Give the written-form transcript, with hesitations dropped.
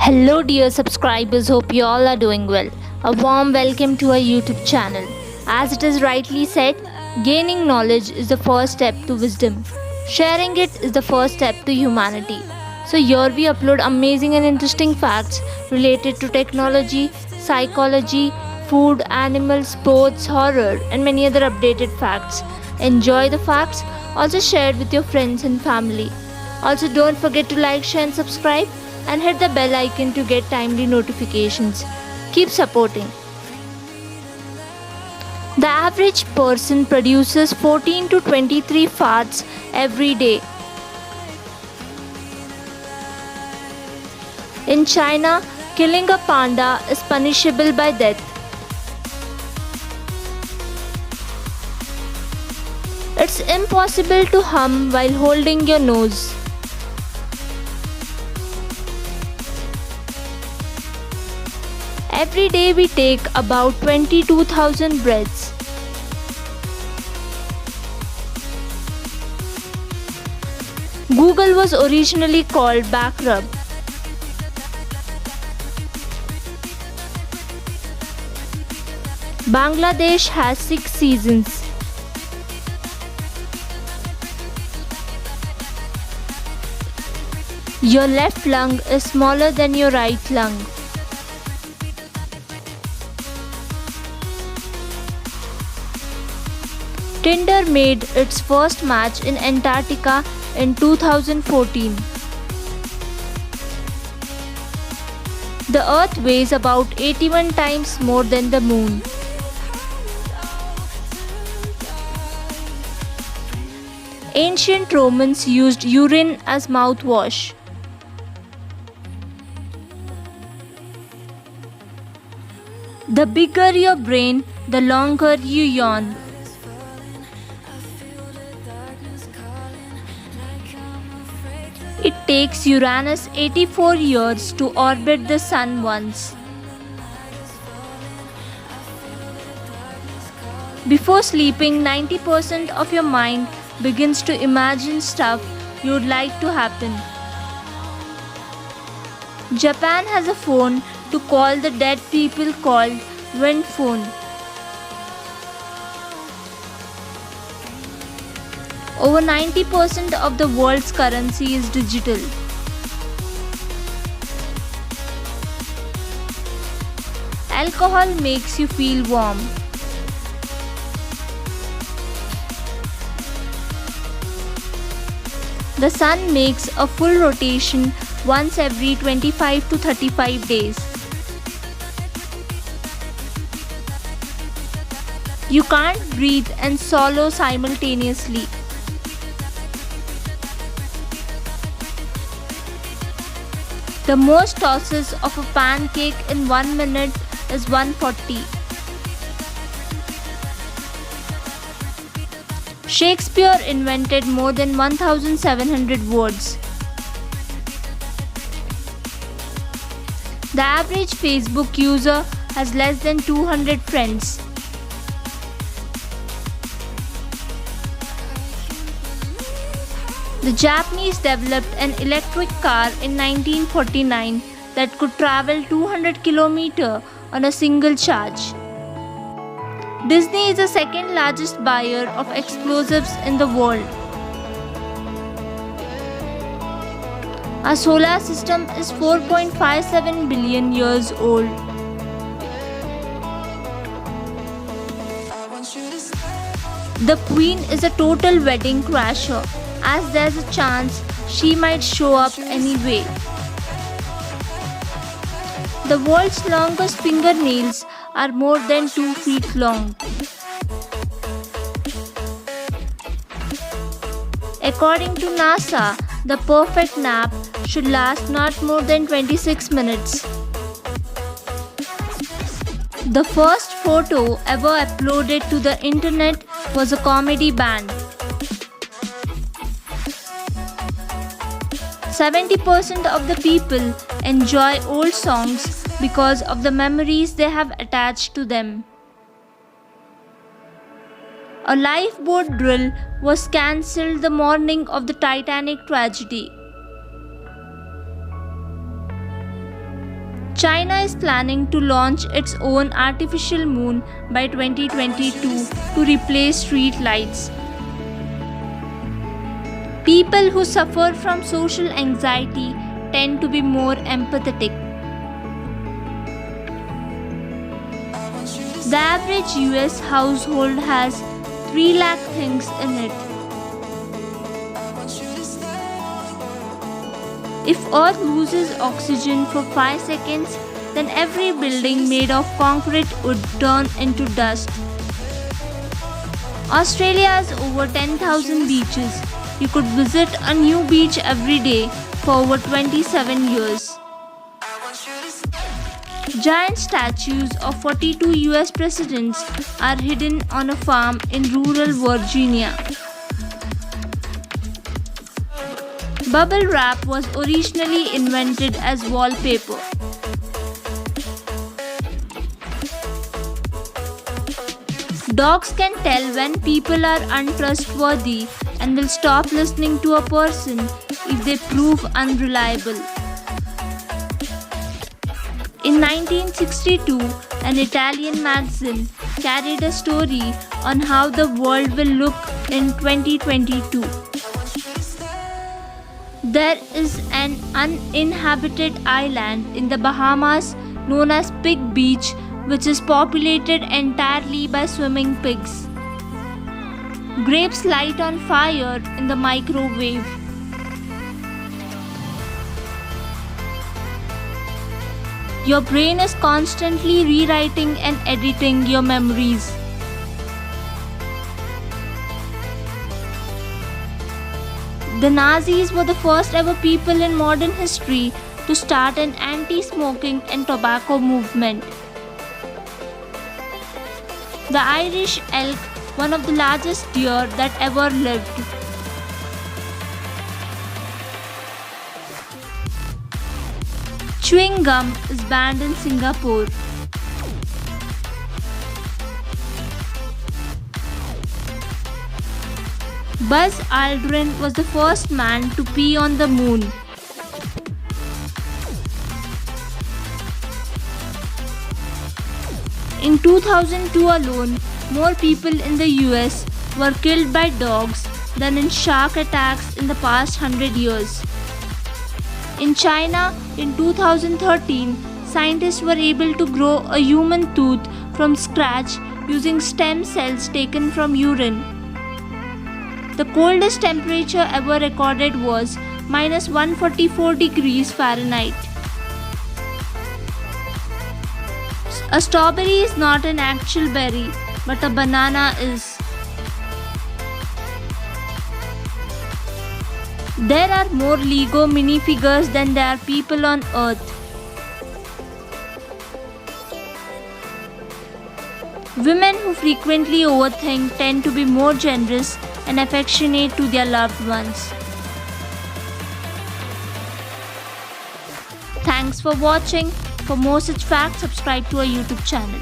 Hello, dear subscribers. Hope you all are doing well. A warm welcome to our YouTube channel. As it is rightly said, gaining knowledge is the first step to wisdom. Sharing it is the first step to humanity. So, here we upload amazing and interesting facts related to technology, psychology, food, animals, sports, horror, and many other updated facts. Enjoy the facts, also share it with your friends and family. Also, don't forget to like, share, and subscribe and hit the bell icon to get timely notifications. Keep supporting. The average person produces 14 to 23 farts every day. In China, killing a panda is punishable by death. It's impossible to hum while holding your nose. Every day we take about 22,000 breaths. Google was originally called Backrub. Bangladesh has 6 seasons. Your left lung is smaller than your right lung. Tinder made its first match in Antarctica in 2014. The Earth weighs about 81 times more than the Moon. Ancient Romans used urine as mouthwash. The bigger your brain, the longer you yawn. It takes Uranus 84 years to orbit the Sun once. Before sleeping, 90% of your mind begins to imagine stuff you'd like to happen. Japan has a phone to call the dead people called wind phone. Over 90% of the world's currency is digital. Alcohol makes you feel warm. The sun makes a full rotation once every 25 to 35 days. You can't breathe and swallow simultaneously. The most tosses of a pancake in 1 minute is 140. Shakespeare invented more than 1,700 words. The average Facebook user has less than 200 friends. The Japanese developed an electric car in 1949 that could travel 200 km on a single charge. Disney is the second largest buyer of explosives in the world. Our solar system is 4.57 billion years old. The Queen is a total wedding crasher, as there's a chance she might show up anyway. The world's longest fingernails are more than 2 feet long. According to NASA, the perfect nap should last not more than 26 minutes. The first photo ever uploaded to the internet was a comedy band. 70% of the people enjoy old songs because of the memories they have attached to them. A lifeboat drill was cancelled the morning of the Titanic tragedy. China is planning to launch its own artificial moon by 2022 to replace street lights. People who suffer from social anxiety tend to be more empathetic. The average US household has 3 lakh things in it. If Earth loses oxygen for 5 seconds, then every building made of concrete would turn into dust. Australia has over 10,000 beaches. You could visit a new beach every day for over 27 years. Giant statues of 42 US presidents are hidden on a farm in rural Virginia. Bubble wrap was originally invented as wallpaper. Dogs can tell when people are untrustworthy and will stop listening to a person if they prove unreliable. In 1962, an Italian magazine carried a story on how the world will look in 2022. There is an uninhabited island in the Bahamas known as Pig Beach, which is populated entirely by swimming pigs. Grapes light on fire in the microwave. Your brain is constantly rewriting and editing your memories. The Nazis were the first ever people in modern history to start an anti-smoking and tobacco movement. The Irish elk, one of the largest deer that ever lived. Chewing gum is banned in Singapore. Buzz Aldrin was the first man to pee on the moon. In 2002 alone, more people in the US were killed by dogs than in shark attacks in the past 100 years. In China, in 2013, scientists were able to grow a human tooth from scratch using stem cells taken from urine. The coldest temperature ever recorded was minus 144 degrees Fahrenheit. A strawberry is not an actual berry, but a banana is. There are more Lego minifigures than there are people on Earth. Women who frequently overthink tend to be more generous and affectionate to their loved ones. Thanks for watching. For more such facts, subscribe to our YouTube channel.